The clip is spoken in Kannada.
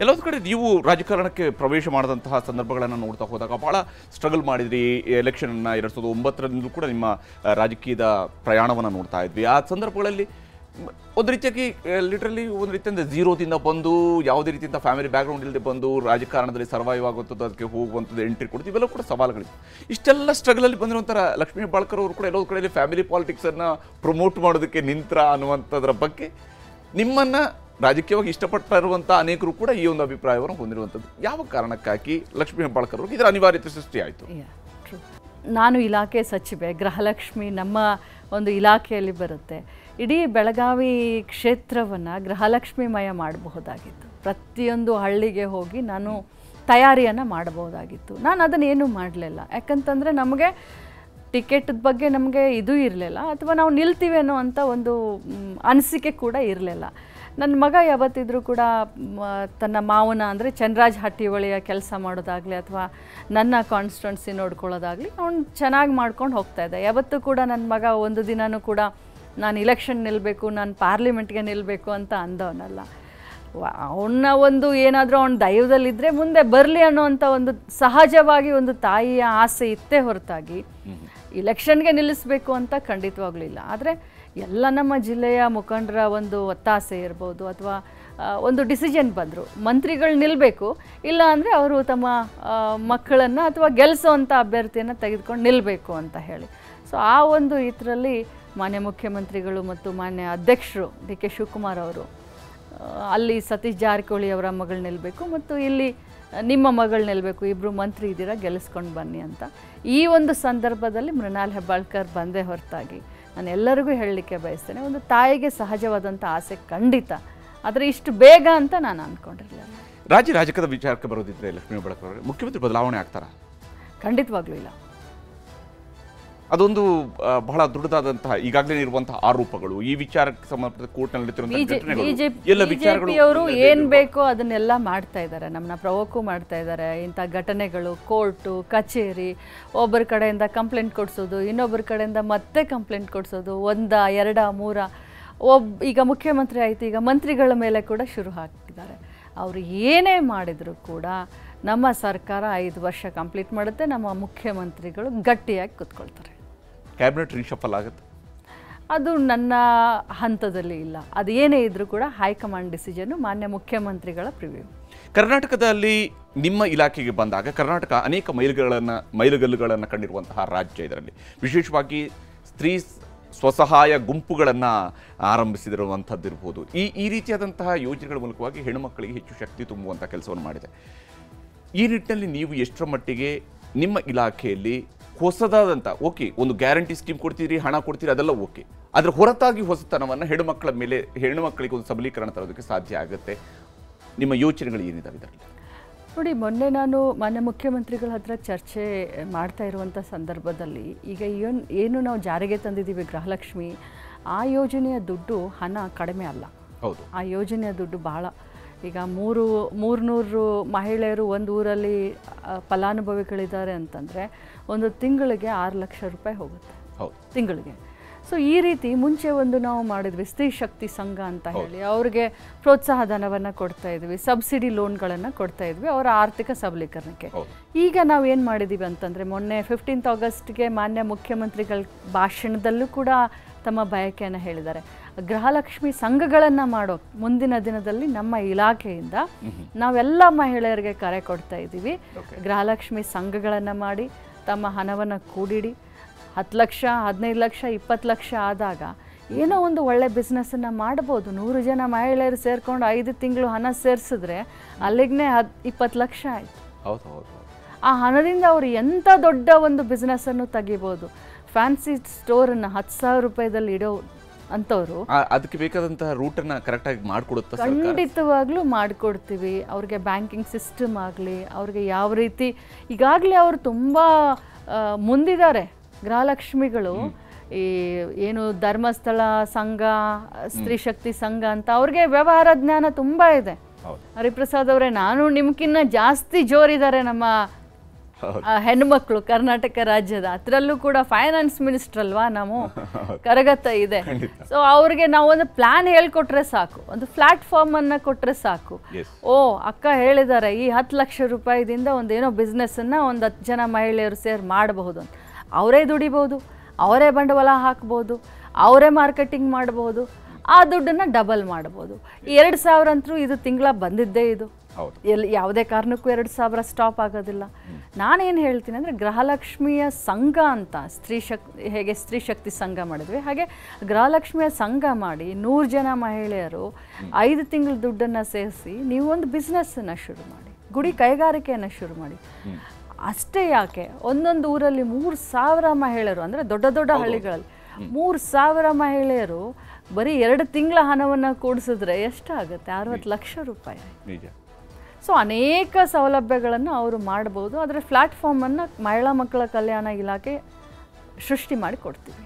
ಎಲ್ಲೊಂದು ಕಡೆ ನೀವು ರಾಜಕಾರಣಕ್ಕೆ ಪ್ರವೇಶ ಮಾಡಿದಂತಹ ಸಂದರ್ಭಗಳನ್ನು ನೋಡ್ತಾ ಹೋದಾಗ ಭಾಳ ಸ್ಟ್ರಗಲ್ ಮಾಡಿದ್ರಿ. ಎಲೆಕ್ಷನ್ನ 2009 ಕೂಡ ನಿಮ್ಮ ರಾಜಕೀಯದ ಪ್ರಯಾಣವನ್ನು ನೋಡ್ತಾ ಇದ್ವಿ. ಆ ಸಂದರ್ಭಗಳಲ್ಲಿ ಒಂದು ರೀತಿಯಾಗಿ ಲಿಟ್ರಲಿ ಒಂದು ರೀತಿಯಿಂದ ಝೀರೋದಿಂದ ಬಂದು ಯಾವುದೇ ರೀತಿಯಿಂದ ಫ್ಯಾಮಿಲಿ ಬ್ಯಾಕ್ಗ್ರೌಂಡ್ ಇಲ್ಲದೆ ಬಂದು ರಾಜಕಾರಣದಲ್ಲಿ ಸರ್ವೈವ್ ಆಗುವಂಥದ್ದು, ಅದಕ್ಕೆ ಹೋಗುವಂಥದ್ದು, ಎಂಟ್ರಿ ಕೊಡ್ತೀವಿ, ಇವೆಲ್ಲ ಕೂಡ ಸವಾಲುಗಳಿವೆ. ಇಷ್ಟೆಲ್ಲ ಸ್ಟ್ರಗಲಲ್ಲಿ ಬಂದಿರುವಂಥ ಲಕ್ಷ್ಮೀ ಹೆಬ್ಬಾಳ್ಕರ್ ಅವರು ಕೂಡ ಎಲ್ಲೋ ಕಡೆಯಲ್ಲಿ ಫ್ಯಾಮಿಲಿ ಪಾಲಿಟಿಕ್ಸನ್ನು ಪ್ರಮೋಟ್ ಮಾಡೋದಕ್ಕೆ ನಿಂತ್ರ ಅನ್ನುವಂಥದ್ರ ಬಗ್ಗೆ ನಿಮ್ಮನ್ನು ರಾಜಕೀಯವಾಗಿ ಇಷ್ಟಪಡ್ತಾ ಇರುವಂಥ ಅನೇಕರು ಕೂಡ ಈ ಒಂದು ಅಭಿಪ್ರಾಯವನ್ನು ಹೊಂದಿರುವಂಥದ್ದು. ಯಾವ ಕಾರಣಕ್ಕಾಗಿ ಲಕ್ಷ್ಮೀ ಹೆಬ್ಬಾಳ್ಕರ್ ಅವ್ರಿಗೆ ಇದರ ಅನಿವಾರ್ಯತೆ ಸೃಷ್ಟಿ ಆಯಿತು? ನಾನು ಇಲಾಖೆ ಸಚಿವೆ, ಗೃಹಲಕ್ಷ್ಮಿ ನಮ್ಮ ಒಂದು ಇಲಾಖೆಯಲ್ಲಿ ಬರುತ್ತೆ. ಇಡೀ ಬೆಳಗಾವಿ ಕ್ಷೇತ್ರವನ್ನು ಗೃಹಲಕ್ಷ್ಮಿಮಯ ಮಾಡಬಹುದಾಗಿತ್ತು. ಪ್ರತಿಯೊಂದು ಹಳ್ಳಿಗೆ ಹೋಗಿ ನಾನು ತಯಾರಿಯನ್ನು ಮಾಡಬಹುದಾಗಿತ್ತು. ನಾನು ಅದನ್ನೇನು ಮಾಡಲಿಲ್ಲ. ಯಾಕಂತಂದರೆ ನಮಗೆ ಟಿಕೆಟ್ ಬಗ್ಗೆ ನಮಗೆ ಇದು ಇರಲಿಲ್ಲ, ಅಥವಾ ನಾವು ನಿಲ್ತೀವಿ ಅನ್ನೋವಂಥ ಒಂದು ಅನಿಸಿಕೆ ಕೂಡ ಇರಲಿಲ್ಲ. ನನ್ನ ಮಗ ಯಾವತ್ತಿದ್ರೂ ಕೂಡ ತನ್ನ ಮಾವನ ಅಂದರೆ ಚಂದ್ರರಾಜ್ ಹಟ್ಟಿಹೊಳಿಯ ಕೆಲಸ ಮಾಡೋದಾಗಲಿ ಅಥವಾ ನನ್ನ ಕಾನ್ಸ್ಟಿಟ್ಯೂನ್ಸಿ ನೋಡ್ಕೊಳ್ಳೋದಾಗಲಿ ಅವ್ನು ಚೆನ್ನಾಗಿ ಮಾಡ್ಕೊಂಡು ಹೋಗ್ತಾಯಿದ್ದೆ. ಯಾವತ್ತೂ ಕೂಡ ನನ್ನ ಮಗ ಒಂದು ದಿನವೂ ಕೂಡ ನಾನು ಇಲೆಕ್ಷನ್ ನಿಲ್ಲಬೇಕು, ನಾನು ಪಾರ್ಲಿಮೆಂಟ್ಗೆ ನಿಲ್ಲಬೇಕು ಅಂತ ಅಂದವನಲ್ಲ. ಅವನ್ನ ಒಂದು ಏನಾದರೂ ಅವ್ನ ದೈವದಲ್ಲಿದ್ದರೆ ಮುಂದೆ ಬರಲಿ ಅನ್ನೋವಂಥ ಒಂದು ಸಹಜವಾಗಿ ಒಂದು ತಾಯಿಯ ಆಸೆ ಇತ್ತೇ ಹೊರತಾಗಿ ಇಲೆಕ್ಷನ್ಗೆ ನಿಲ್ಲಿಸಬೇಕು ಅಂತ ಖಂಡಿತವಾಗ್ಲೂ ಇಲ್ಲ. ಆದರೆ ಎಲ್ಲ ನಮ್ಮ ಜಿಲ್ಲೆಯ ಮುಖಂಡರ ಒಂದು ಒತ್ತಾಸೆ ಇರ್ಬೋದು, ಅಥವಾ ಒಂದು ಡಿಸಿಷನ್ ಬಂದರು ಮಂತ್ರಿಗಳು ನಿಲ್ಲಬೇಕು, ಇಲ್ಲ ಅಂದರೆ ಅವರು ತಮ್ಮ ಮಕ್ಕಳನ್ನು ಅಥವಾ ಗೆಲ್ಲಿಸೋವಂಥ ಅಭ್ಯರ್ಥಿಯನ್ನು ತೆಗೆದುಕೊಂಡು ನಿಲ್ಲಬೇಕು ಅಂತ ಹೇಳಿ. ಸೊ ಆ ಒಂದು ಇದರಲ್ಲಿ ಮಾನ್ಯ ಮುಖ್ಯಮಂತ್ರಿಗಳು ಮತ್ತು ಮಾನ್ಯ ಅಧ್ಯಕ್ಷರು ಡಿ ಕೆ ಶಿವಕುಮಾರ್ ಅವರು ಅಲ್ಲಿ ಸತೀಶ್ ಜಾರಕಿಹೊಳಿ ಅವರ ಮಗಳು ನಿಲ್ಲಬೇಕು ಮತ್ತು ಇಲ್ಲಿ ನಿಮ್ಮ ಮಗಳು ನಿಲ್ಲಬೇಕು, ಇಬ್ಬರು ಮಂತ್ರಿ ಇದ್ದೀರಾ, ಗೆಲ್ಲಿಸ್ಕೊಂಡು ಬನ್ನಿ ಅಂತ. ಈ ಒಂದು ಸಂದರ್ಭದಲ್ಲಿ ಮೃಣಾಲ್ ಹೆಬ್ಬಾಳ್ಕರ್ ಬಂದೇ ಹೊರತಾಗಿ ನಾನು ಎಲ್ಲರಿಗೂ ಹೇಳಲಿಕ್ಕೆ ಬಯಸ್ತೇನೆ, ಒಂದು ತಾಯಿಗೆ ಸಹಜವಾದಂಥ ಆಸೆ ಖಂಡಿತ, ಆದರೆ ಇಷ್ಟು ಬೇಗ ಅಂತ ನಾನು ಅಂದ್ಕೊಂಡಿರಲಿಲ್ಲ. ರಾಜಕೀಯದ ವಿಚಾರಕ್ಕೆ ಬರೋದಿದ್ರೆ ಲಕ್ಷ್ಮೀ ಹೆಬ್ಬಾಳ್ಕರ್ ಅವರೇ, ಮುಖ್ಯಮಂತ್ರಿ ಬದಲಾವಣೆ ಆಗ್ತಾರಾ? ಖಂಡಿತವಾಗ್ಲೂ ಇಲ್ಲ. ಅದೊಂದು ಬಹಳ ದೊಡ್ಡದಾದಂತಹ ಈಗಾಗಲೇ ಇರುವಂತಹ ಆರೋಪಗಳು, ಈ ವಿಚಾರಕ್ಕೆ ಸಂಬಂಧಪಟ್ಟ ಕೋರ್ಟ್ನಲ್ಲಿ ಬಿಜೆಪಿಯವರು ಏನ್ ಬೇಕೋ ಅದನ್ನೆಲ್ಲ ಮಾಡ್ತಾ ಇದ್ದಾರೆ, ನಮ್ಮನ್ನ ಪ್ರವೋಕು ಮಾಡ್ತಾ ಇದ್ದಾರೆ. ಇಂಥ ಘಟನೆಗಳು, ಕೋರ್ಟು ಕಚೇರಿ, ಒಬ್ಬರ ಕಡೆಯಿಂದ ಕಂಪ್ಲೇಂಟ್ ಕೊಡಿಸೋದು, ಇನ್ನೊಬ್ಬರ ಕಡೆಯಿಂದ ಮತ್ತೆ ಕಂಪ್ಲೇಂಟ್ ಕೊಡಿಸೋದು, 1, 2, 3 ಈಗ ಮುಖ್ಯಮಂತ್ರಿ ಆಯಿತು, ಈಗ ಮಂತ್ರಿಗಳ ಮೇಲೆ ಕೂಡ ಶುರು ಹಾಕಿದ್ದಾರೆ. ಅವರು ಏನೇ ಮಾಡಿದರೂ ಕೂಡ ನಮ್ಮ ಸರ್ಕಾರ 5 ವರ್ಷ ಕಂಪ್ಲೀಟ್ ಮಾಡುತ್ತೆ, ನಮ್ಮ ಮುಖ್ಯಮಂತ್ರಿಗಳು ಗಟ್ಟಿಯಾಗಿ ಕೂತ್ಕೊಳ್ತಾರೆ. ಕ್ಯಾಬಿನೆಟ್ ರೀಶಫಲ್ ಆಗುತ್ತೆ? ಅದು ನನ್ನ ಹಂತದಲ್ಲಿ ಇಲ್ಲ. ಅದು ಏನೇ ಇದ್ರೂ ಕೂಡ ಹೈಕಮಾಂಡ್ ಡಿಸಿಷನ್ನು, ಮಾನ್ಯ ಮುಖ್ಯಮಂತ್ರಿಗಳ ಪ್ರಿವ್ಯೂ. ಕರ್ನಾಟಕದಲ್ಲಿ ನಿಮ್ಮ ಇಲಾಖೆಗೆ ಬಂದಾಗ ಕರ್ನಾಟಕ ಅನೇಕ ಮೈಲುಗಲ್ಲುಗಳನ್ನು ಕಂಡಿರುವಂತಹ ರಾಜ್ಯ. ಇದರಲ್ಲಿ ವಿಶೇಷವಾಗಿ ಸ್ತ್ರೀ ಸ್ವಸಹಾಯ ಗುಂಪುಗಳನ್ನು ಆರಂಭಿಸಿದಿರುವಂಥದ್ದು ಇರ್ಬೋದು. ಈ ರೀತಿಯಾದಂತಹ ಯೋಜನೆಗಳ ಮೂಲಕವಾಗಿ ಹೆಣ್ಣುಮಕ್ಕಳಿಗೆ ಹೆಚ್ಚು ಶಕ್ತಿ ತುಂಬುವಂಥ ಕೆಲಸವನ್ನು ಮಾಡಿದೆ. ಈ ನಿಟ್ಟಿನಲ್ಲಿ ನೀವು ಎಷ್ಟರ ಮಟ್ಟಿಗೆ ನಿಮ್ಮ ಇಲಾಖೆಯಲ್ಲಿ ಹೊಸದಾದಂಥ, ಓಕೆ ಒಂದು ಗ್ಯಾರಂಟಿ ಸ್ಕೀಮ್ ಕೊಡ್ತೀರಿ, ಹಣ ಕೊಡ್ತೀರಿ, ಅದೆಲ್ಲ ಓಕೆ, ಅದರ ಹೊರತಾಗಿ ಹೊಸತನವನ್ನು ಹೆಣ್ಣುಮಕ್ಕಳಿಗೆ ಒಂದು ಸಬಲೀಕರಣ ತರೋದಕ್ಕೆ ಸಾಧ್ಯ ಆಗುತ್ತೆ? ನಿಮ್ಮ ಯೋಚನೆಗಳು ಏನಿದ್ದಾವೆ ಇದರಲ್ಲಿ? ನೋಡಿ, ಮೊನ್ನೆ ನಾನು ಮಾನ್ಯ ಮುಖ್ಯಮಂತ್ರಿಗಳ ಹತ್ರ ಚರ್ಚೆ ಮಾಡ್ತಾ ಇರುವಂಥ ಸಂದರ್ಭದಲ್ಲಿ ಈಗ ಏನು ನಾವು ಜಾರಿಗೆ ತಂದಿದ್ದೀವಿ ಗೃಹಲಕ್ಷ್ಮಿ, ಆ ಯೋಜನೆಯ ದುಡ್ಡು ಹಣ ಕಡಿಮೆ ಅಲ್ಲ. ಹೌದು, ಆ ಯೋಜನೆಯ ದುಡ್ಡು ಭಾಳ, ಈಗ 300 ಮಹಿಳೆಯರು ಒಂದು ಊರಲ್ಲಿ ಫಲಾನುಭವಿಗಳಿದ್ದಾರೆ ಅಂತಂದರೆ ಒಂದು ತಿಂಗಳಿಗೆ 6 ಲಕ್ಷ ರೂಪಾಯಿ ಹೋಗುತ್ತೆ ತಿಂಗಳಿಗೆ. ಸೊ ಈ ರೀತಿ ಮುಂಚೆ ಒಂದು ನಾವು ಮಾಡಿದ್ವಿ ಸ್ತ್ರೀ ಶಕ್ತಿ ಸಂಘ ಅಂತ ಹೇಳಿ, ಅವ್ರಿಗೆ ಪ್ರೋತ್ಸಾಹ ಧನವನ್ನು ಕೊಡ್ತಾ ಇದ್ವಿ, ಸಬ್ಸಿಡಿ ಲೋನ್ಗಳನ್ನು ಕೊಡ್ತಾ ಇದ್ವಿ ಅವರ ಆರ್ಥಿಕ ಸಬಲೀಕರಣಕ್ಕೆ. ಈಗ ನಾವು ಏನು ಮಾಡಿದ್ದೀವಿ ಅಂತಂದರೆ, ಮೊನ್ನೆ 15 ಆಗಸ್ಟ್ಗೆ ಮಾನ್ಯ ಮುಖ್ಯಮಂತ್ರಿಗಳ ಭಾಷಣದಲ್ಲೂ ಕೂಡ ತಮ್ಮ ಬಯಕೆಯನ್ನು ಹೇಳಿದ್ದಾರೆ. ಗೃಹಲಕ್ಷ್ಮಿ ಸಂಘಗಳನ್ನು ಮಾಡೋ ಮುಂದಿನ ದಿನದಲ್ಲಿ ನಮ್ಮ ಇಲಾಖೆಯಿಂದ ನಾವೆಲ್ಲ ಮಹಿಳೆಯರಿಗೆ ಕರೆ ಕೊಡ್ತಾ ಇದ್ದೀವಿ, ಗೃಹಲಕ್ಷ್ಮಿ ಸಂಘಗಳನ್ನು ಮಾಡಿ ತಮ್ಮ ಹಣವನ್ನು ಕೂಡಿಡಿ. 10 ಲಕ್ಷ, 15 ಲಕ್ಷ, 20 ಲಕ್ಷ ಆದಾಗ ಏನೋ ಒಂದು ಒಳ್ಳೆ ಬಿಸ್ನೆಸ್ಸನ್ನು ಮಾಡ್ಬೋದು. 100 ಜನ ಮಹಿಳೆಯರು ಸೇರಿಕೊಂಡು 5 ತಿಂಗಳು ಹಣ ಸೇರಿಸಿದ್ರೆ ಅಲ್ಲಿಗೆ 20 ಲಕ್ಷ ಆಯಿತು. ಆ ಹಣದಿಂದ ಅವರು ಎಂಥ ದೊಡ್ಡ ಒಂದು ಬಿಸ್ನೆಸ್ಸನ್ನು ತೆಗಿಬೋದು. ಫ್ಯಾನ್ಸಿ ಸ್ಟೋರನ್ನು 10,000 ರೂಪಾಯಿದಲ್ಲಿ ಇಡೋ ಅಂಥವ್ರು ಅದಕ್ಕೆ ಬೇಕಾದಂತಹ ರೂಟನ್ನು ಕರೆಕ್ಟಾಗಿ ಮಾಡಿಕೊಡುತ್ತೆ. ಖಂಡಿತವಾಗ್ಲೂ ಮಾಡಿಕೊಡ್ತೀವಿ. ಅವ್ರಿಗೆ ಬ್ಯಾಂಕಿಂಗ್ ಸಿಸ್ಟಮ್ ಆಗಲಿ, ಅವ್ರಿಗೆ ಯಾವ ರೀತಿ, ಈಗಾಗಲೇ ಅವರು ತುಂಬ ಮುಂದಿದ್ದಾರೆ ಗೃಹಲಕ್ಷ್ಮಿಗಳು. ಈ ಏನು ಧರ್ಮಸ್ಥಳ ಸಂಘ, ಸ್ತ್ರೀ ಶಕ್ತಿ ಸಂಘ ಅಂತ ಅವ್ರಿಗೆ ವ್ಯವಹಾರ ಜ್ಞಾನ ತುಂಬ ಇದೆ. ಹರಿಪ್ರಸಾದ್ ಅವರೇ, ನಾನು ನಿಮ್ಗಿನ್ನ ಜಾಸ್ತಿ ಜೋರಿದ್ದಾರೆ ನಮ್ಮ ಹೆಣ್ಮಕ್ಳು ಕರ್ನಾಟಕ ರಾಜ್ಯದ ಅದರಲ್ಲೂ ಕೂಡ ಫೈನಾನ್ಸ್ ಮಿನಿಸ್ಟರ್ ಅಲ್ವಾ ನಾವು ಕರಗತ್ತ ಇದೆ. ಸೊ ಅವ್ರಿಗೆ ನಾವು ಒಂದು ಪ್ಲಾನ್ ಹೇಳ್ಕೊಟ್ರೆ ಸಾಕು, ಒಂದು ಪ್ಲಾಟ್ಫಾರ್ಮನ್ನು ಕೊಟ್ಟರೆ ಸಾಕು. ಓ ಅಕ್ಕ ಹೇಳಿದ್ದಾರೆ ಈ 10 ಲಕ್ಷ ರೂಪಾಯಿದಿಂದ ಒಂದೇನೋ ಬಿಸ್ನೆಸ್ಸನ್ನು ಒಂದು 10 ಜನ ಮಹಿಳೆಯರು ಸೇರಿ ಮಾಡಬಹುದು ಅಂತ. ಅವರೇ ದುಡಿಬೋದು, ಅವರೇ ಬಂಡವಾಳ ಹಾಕ್ಬೋದು, ಅವರೇ ಮಾರ್ಕೆಟಿಂಗ್ ಮಾಡ್ಬೋದು, ಆ ದುಡ್ಡನ್ನು ಡಬಲ್ ಮಾಡ್ಬೋದು. 2,000 ಅಂತೂ ಇದು ತಿಂಗಳ ಬಂದಿದ್ದೇ ಇದು, ಯಾವುದೇ ಕಾರಣಕ್ಕೂ 2,000 ಸ್ಟಾಪ್ ಆಗೋದಿಲ್ಲ. ನಾನೇನು ಹೇಳ್ತೀನಿ ಅಂದರೆ ಗೃಹಲಕ್ಷ್ಮಿಯ ಸಂಘ ಅಂತ ಹೇಗೆ ಸ್ತ್ರೀ ಶಕ್ತಿ ಸಂಘ ಮಾಡಿದ್ವಿ, ಹಾಗೆ ಗೃಹಲಕ್ಷ್ಮಿಯ ಸಂಘ ಮಾಡಿ 100 ಜನ ಮಹಿಳೆಯರು 5 ತಿಂಗಳ ದುಡ್ಡನ್ನು ಸೇರಿಸಿ ನೀವು ಒಂದು ಬಿಸ್ನೆಸ್ಸನ್ನು ಶುರು ಮಾಡಿ, ಗುಡಿ ಕೈಗಾರಿಕೆಯನ್ನು ಶುರು ಮಾಡಿ. ಅಷ್ಟೇ ಯಾಕೆ, ಒಂದೊಂದು ಊರಲ್ಲಿ 3,000 ಮಹಿಳೆಯರು, ಅಂದರೆ ದೊಡ್ಡ ದೊಡ್ಡ ಹಳ್ಳಿಗಳಲ್ಲಿ 3,000 ಮಹಿಳೆಯರು ಬರೀ 2 ತಿಂಗಳ ಹಣವನ್ನು ಕೂಡಿಸಿದ್ರೆ ಎಷ್ಟಾಗುತ್ತೆ? 60 ಲಕ್ಷ ರೂಪಾಯಿ. ಸೊ ಅನೇಕ ಸೌಲಭ್ಯಗಳನ್ನು ಅವರು ಮಾಡ್ಬೋದು. ಅದರ ಪ್ಲ್ಯಾಟ್ಫಾರ್ಮನ್ನು ಮಹಿಳಾ ಮಕ್ಕಳ ಕಲ್ಯಾಣ ಇಲಾಖೆ ಸೃಷ್ಟಿ ಮಾಡಿ ಕೊಡ್ತೀವಿ.